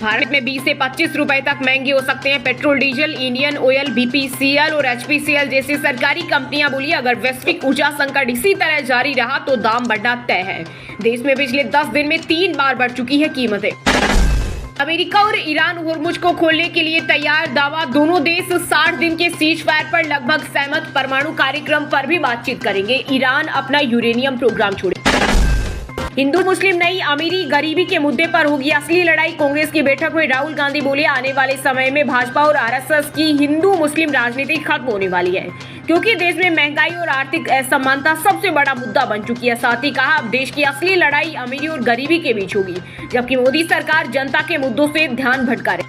भारत में 20 से 25 रुपए तक महंगे हो सकते हैं petrol diesel. Indian oil, BPCL और एचपीसीएल जैसी सरकारी कंपनियां बोली अगर वैश्विक ऊर्जा संकट इसी तरह जारी रहा तो दाम बढ़ना तय है। देश में पिछले 10 दिन में 3 बार बढ़ चुकी है कीमतें। अमेरिका और ईरान होर्मुज को खोलने के लिए तैयार, दावा। दोनों देश 60 दिन के सीज फायर पर लगभग सहमत। परमाणु कार्यक्रम पर भी बातचीत करेंगे। ईरान अपना यूरेनियम प्रोग्राम छोड़े। हिंदू मुस्लिम नहीं, अमीरी गरीबी के मुद्दे पर होगी असली लड़ाई। कांग्रेस की बैठक में राहुल गांधी बोले आने वाले समय में भाजपा और आरएसएस की हिंदू मुस्लिम राजनीति खत्म होने वाली है, क्योंकि देश में महंगाई और आर्थिक असमानता सबसे बड़ा मुद्दा बन चुकी है। साथ ही कहा अब देश की असली लड़ाई अमीरी और गरीबी के बीच होगी, जबकि मोदी सरकार जनता के मुद्दों से ध्यान भटका रही।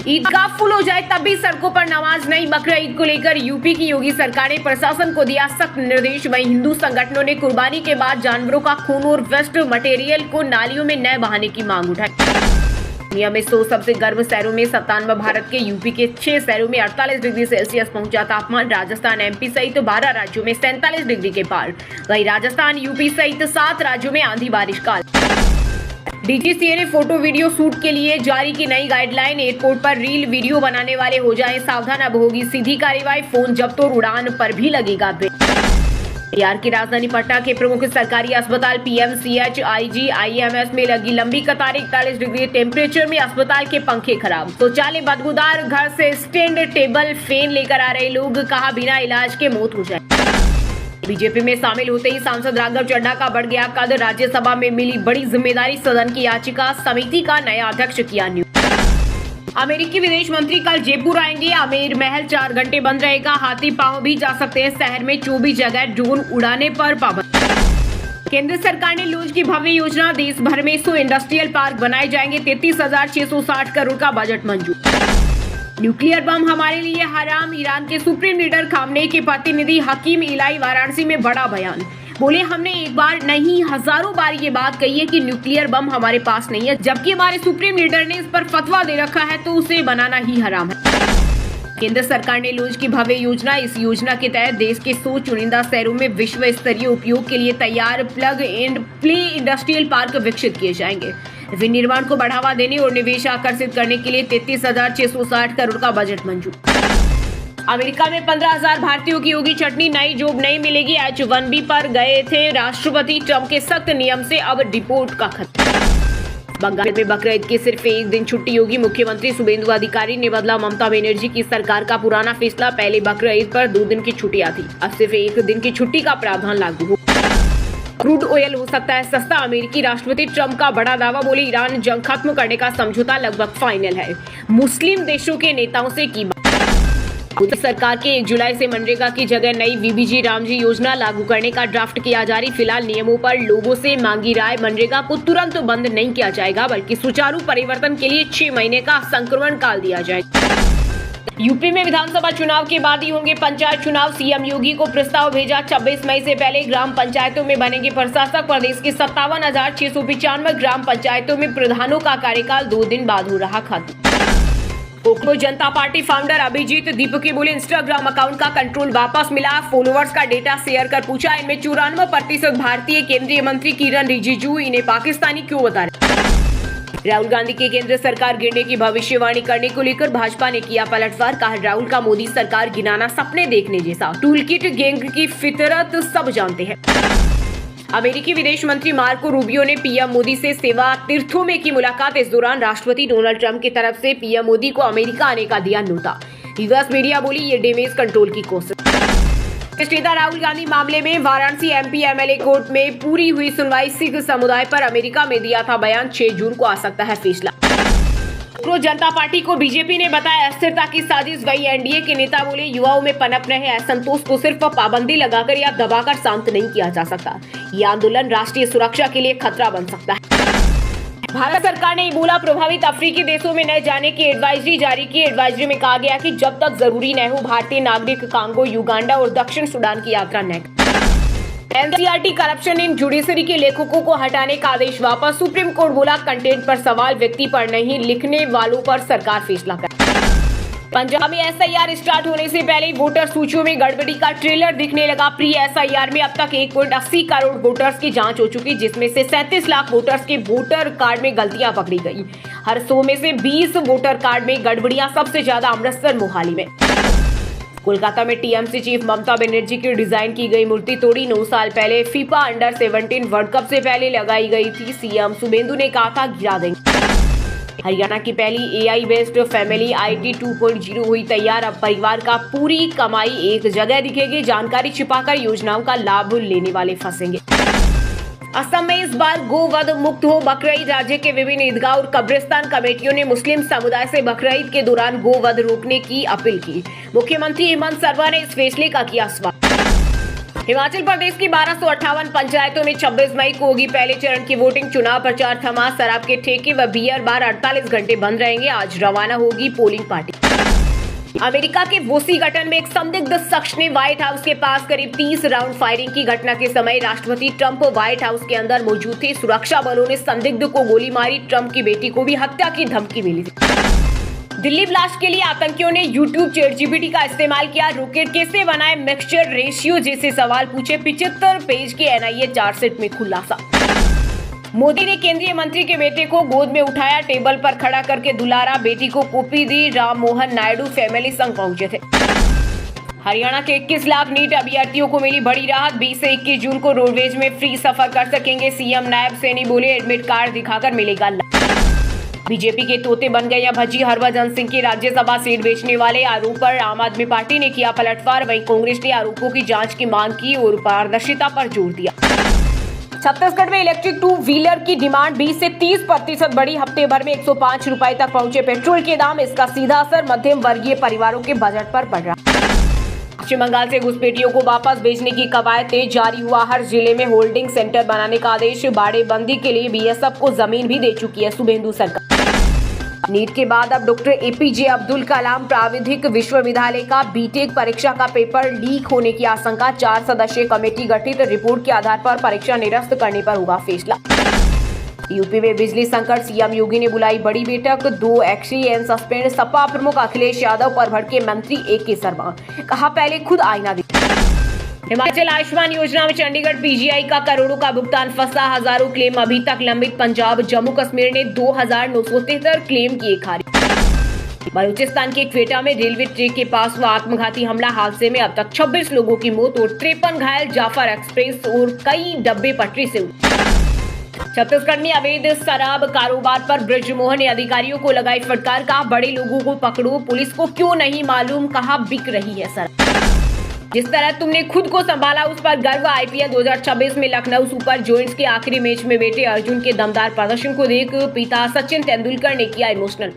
ईदगाह फुल हो जाए तब भी सड़कों पर नमाज नहीं। बकरा ईद को लेकर यूपी की योगी सरकार ने प्रशासन को दिया सख्त निर्देश। वहीं हिंदू संगठनों ने कुर्बानी के बाद जानवरों का खून और वेस्ट मटेरियल को नालियों में न बहाने की मांग उठाई। दुनिया में 100 सबसे गर्म शहरों में 97 भारत के यूपी के 6 शहरों में 48 डिग्री सेल्सियस पहुंचा तापमान। राजस्थान, एमपी सहित 12 राज्यों में 47 डिग्री के पार। वहीं राजस्थान, यूपी सहित 7 राज्यों में आंधी बारिश का। डीजीसीए ने फोटो वीडियो शूट के लिए जारी की नई गाइडलाइन। एयरपोर्ट पर रील वीडियो बनाने वाले हो जाएं सावधान, अब होगी सीधी कार्रवाई। फोन जब्त और उड़ान पर भी लगेगा ब्रेक। बिहार की राजधानी पटना के प्रमुख सरकारी अस्पताल पीएमसीएच, आईजीआईएमएस में लगी लंबी कतारें। 41 डिग्री टेम्परेचर में अस्पताल के पंखे खराब, शौचालय बदबूदार। घर से स्टैंड टेबल फैन लेकर आ रहे लोग, कहा बिना इलाज के मौत हो जाए। बीजेपी में शामिल होते ही सांसद राघव चड्ढा का बढ़ गया कद। राज्यसभा में मिली बड़ी जिम्मेदारी, सदन की याचिका समिति का नया अध्यक्ष किया नियुक्त। अमेरिकी विदेश मंत्री कल जयपुर आएंगे। आमेर महल 4 घंटे बंद रहेगा। हाथी पांव भी जा सकते हैं। शहर में 24 जगह ड्रोन उड़ाने पर पाबंदी। केंद्र सरकार ने लॉन्च की भव्य योजना, देश भर में 100 इंडस्ट्रियल पार्क बनाए जाएंगे। 33,660 करोड़ का बजट मंजूर। न्यूक्लियर बम हमारे लिए हराम, ईरान के सुप्रीम लीडर खामनेई के प्रतिनिधि हकीम इलाई वाराणसी में बड़ा बयान। बोले हमने एक बार नहीं हजारों बार ये बात कही है कि न्यूक्लियर बम हमारे पास नहीं है, जबकि हमारे सुप्रीम लीडर ने इस पर फतवा दे रखा है तो उसे बनाना ही हराम है। केंद्र सरकार ने लॉन्च की भव्य योजना। इस योजना के तहत देश के 100 चुनिंदा शहरों में विश्व स्तरीय उपयोग के लिए तैयार plug and play industrial park विकसित किए जाएंगे। विनिर्माण को बढ़ावा देने और निवेश आकर्षित करने के लिए 33,660 करोड़ का बजट मंजूर। अमेरिका में 15,000 भारतीयों की होगी छटनी, नई जॉब नहीं मिलेगी। H-1B पर गए थे राष्ट्रपति ट्रंप के सख्त नियम से अब डिपोर्ट का खतरा। बंगाल में बकरीद की सिर्फ एक दिन छुट्टी होगी। मुख्यमंत्री शुभेंदु अधिकारी ने बदला ममता बनर्जी की सरकार का पुराना फैसला। पहले बकरीद पर 2 दिन की छुट्टियां थी, अब सिर्फ 1 दिन की छुट्टी का प्रावधान लागू हो। क्रूड ऑयल हो सकता है सस्ता, अमेरिकी राष्ट्रपति ट्रंप का बड़ा दावा। बोले ईरान जंग खत्म करने का समझौता लगभग फाइनल है। मुस्लिम देशों के नेताओं से की बात। मोदी सरकार के 1 जुलाई से मनरेगा की जगह नई वीबीजी रामजी योजना लागू करने का ड्राफ्ट किया जारी। फिलहाल नियमों पर लोगों से मांगी राय। मनरेगा को तुरंत बंद नहीं किया जाएगा, बल्कि सुचारू परिवर्तन के लिए 6 महीने का संक्रमण काल दिया जाएगा। यूपी में विधानसभा चुनाव के बाद ही होंगे पंचायत चुनाव। सीएम योगी को प्रस्ताव भेजा। 26 मई से पहले ग्राम पंचायतों में बनेंगे प्रशासक। प्रदेश की 57,695 ग्राम पंचायतों में प्रधानों का कार्यकाल 2 दिन बाद हो रहा खत्म। कोकरो जनता पार्टी फाउंडर अभिजीत दीपकी बोले इंस्टाग्राम अकाउंट का कंट्रोल वापस मिला। फॉलोअर्स का डेटा शेयर कर पूछा, इनमें 94% भारतीय। केंद्रीय मंत्री किरण रिजिजू इन्हें पाकिस्तानी क्यों बता रहे। राहुल गांधी की केंद्र सरकार गिरने की भविष्यवाणी करने को लेकर भाजपा ने किया पलटवार। कहा राहुल का मोदी सरकार गिनाना सपने देखने जैसा। टूलकिट गैंग की फितरत सब जानते हैं। अमेरिकी विदेश मंत्री मार्को रूबियो ने पीएम मोदी से सेवा तीर्थों में की मुलाकात। इस दौरान राष्ट्रपति डोनाल्ड ट्रंप की तरफ से पीएम मोदी को अमेरिका आने का दिया न्योता। यूएस मीडिया बोली ये डैमेज कंट्रोल की कोशिश। नेता राहुल गांधी मामले में वाराणसी एमपी एमएलए कोर्ट में पूरी हुई सुनवाई। सिख समुदाय पर अमेरिका में दिया था बयान। 6 जून को आ सकता है फैसला। जनता पार्टी को बीजेपी ने बताया अस्थिरता की साजिश। वही एनडीए के नेता बोले युवाओं में पनप रहे असंतोष को सिर्फ पाबंदी लगाकर या दबाकर शांत नहीं किया जा सकता। ये आंदोलन राष्ट्रीय सुरक्षा के लिए खतरा बन सकता है। भारत सरकार ने इबोला प्रभावित अफ्रीकी देशों में न जाने की एडवाइजरी जारी की। एडवाइजरी में कहा गया कि जब तक जरूरी न हो भारतीय नागरिक कांगो, युगांडा और दक्षिण सूडान की यात्रा न करें। एनसीईआरटी करप्शन इन जुडिशरी के लेखकों को हटाने का आदेश वापस। सुप्रीम कोर्ट बोला कंटेंट पर सवाल, व्यक्ति पर नहीं, लिखने वालों पर सरकार फैसला करे। पंजाब में एसआईआर स्टार्ट होने से पहले वोटर सूचियों में गड़बड़ी का ट्रेलर दिखने लगा। प्री एसआईआर में अब तक 1.80 करोड़ वोटर्स की जांच हो चुकी, जिसमें से 37 लाख वोटर्स के वोटर कार्ड में गलतियां पकड़ी गई। हर 100 में से 20 वोटर कार्ड में गड़बड़ियां, सबसे ज्यादा अमृतसर मोहाली में। कोलकाता में टीएमसी चीफ ममता बनर्जी की डिजाइन की गई मूर्ति तोड़ी। 9 साल पहले फीफा अंडर-17 वर्ल्ड कप से पहले लगाई गई थी। सीएम शुभेंदु ने कहा था गिरा देंगे। हरियाणा की पहली एआई बेस्ड फैमिली आईटी 2.0 हुई तैयार। अब परिवार का पूरी कमाई एक जगह दिखेगी। जानकारी छिपाकर योजनाओं का लाभ लेने वाले फंसेंगे। असम में इस बार गोवध मुक्त हो बकरीद। राज्य के विभिन्न ईदगाह और कब्रिस्तान कमेटियों ने मुस्लिम समुदाय से बकरीद के दौरान गोवध रोकने की अपील की। मुख्यमंत्री हेमंत सरवा ने इस फैसले का किया स्वागत। हिमाचल प्रदेश की 1258 पंचायतों में 26 मई को होगी पहले चरण की वोटिंग। चुनाव प्रचार थमा। शराब के ठेके व बियर बार 48 घंटे बंद रहेंगे। आज रवाना होगी पोलिंग पार्टी। अमेरिका के वॉशिंगटन में एक संदिग्ध शख्स ने व्हाइट हाउस के पास करीब 30 राउंड फायरिंग की। घटना के समय राष्ट्रपति ट्रंप व्हाइट हाउस के अंदर मौजूद थे। सुरक्षा बलों ने संदिग्ध को गोली मारी। ट्रंप की बेटी को भी हत्या की धमकी मिली थी। दिल्ली ब्लास्ट के लिए आतंकियों ने यूट्यूब चैटजीपीटी का इस्तेमाल किया। रॉकेट कैसे बनाए, मिक्सचर रेशियो जैसे सवाल पूछे। 75 पेज के एनआईए चार्जशीट में खुलासा। मोदी ने केंद्रीय मंत्री के बेटे को गोद में उठाया, टेबल पर खड़ा करके दुलारा। बेटी को कॉपी दी। राम मोहन नायडू फैमिली संग पहुंचे थे। हरियाणा के 21 लाख नीट अभ्यर्थियों को मिली बड़ी राहत। 20 से 21 जून को रोडवेज में फ्री सफर कर सकेंगे। सीएम नायब सैनी बोले एडमिट कार्ड दिखाकर मिलेगा लाभ। बीजेपी के तोते बन गए या भज्जी। हरभजन सिंह की राज्यसभा सीट बेचने वाले आरोप पर आम आदमी पार्टी ने किया पलटवार। वहीं कांग्रेस ने आरोपों की जांच की मांग की और पारदर्शिता पर जोर दिया। छत्तीसगढ़ में इलेक्ट्रिक 2 व्हीलर की डिमांड 20 से 30% बढ़ी। हफ्ते भर में 105 रुपए तक पहुंचे पेट्रोल के दाम। इसका सीधा असर मध्यम वर्गीय परिवारों के बजट पर पड़ रहा। पश्चिम बंगाल से घुसपैठियों को वापस भेजने की कवायद तेज। जारी हुआ। हर जिले में होल्डिंग सेंटर बनाने का आदेश। बाड़ेबंदी के लिए बीएसएफ को जमीन भी दे चुकी है शुभेंदु सरकार। नीट के बाद अब डॉक्टर एपीजे अब्दुल कलाम प्राविधिक विश्वविद्यालय का बीटेक परीक्षा का पेपर लीक होने की आशंका। 4 सदस्यीय कमेटी गठित। रिपोर्ट के आधार पर परीक्षा निरस्त करने पर होगा फैसला। यूपी में बिजली संकट। सीएम योगी ने बुलाई बड़ी बैठक। 2 एक्सीएन सस्पेंड। सपा प्रमुख अखिलेश यादव पर भड़के मंत्री AK शर्मा। कहा पहले खुद आईना दे। हिमाचल आयुष्मान योजना में चंडीगढ़ पीजीआई का करोड़ों का भुगतान फंसा। हजारों क्लेम अभी तक लंबित। पंजाब जम्मू कश्मीर ने 2973 क्लेम किए खारिज। बलूचिस्तान के क्वेटा में रेलवे ट्रैक के पास हुआ आत्मघाती हमला। हादसे में अब तक 26 लोगों की मौत और 53 घायल। जाफर एक्सप्रेस और कई डब्बे पटरी से उतरे। छत्तीसगढ़ में अवैध शराब कारोबार पर बृजमोहन ने अधिकारियों को लगाई फटकार। कहा बड़े लोगों को पकड़ो, पुलिस को क्यों नहीं मालूम। कहा बिक रही है शराब। जिस तरह तुमने खुद को संभाला उस पर गर्व। आईपीएल 2026 में लखनऊ सुपर जायंट्स के आखिरी मैच में बेटे अर्जुन के दमदार प्रदर्शन को देख पिता सचिन तेंदुलकर ने किया इमोशनल।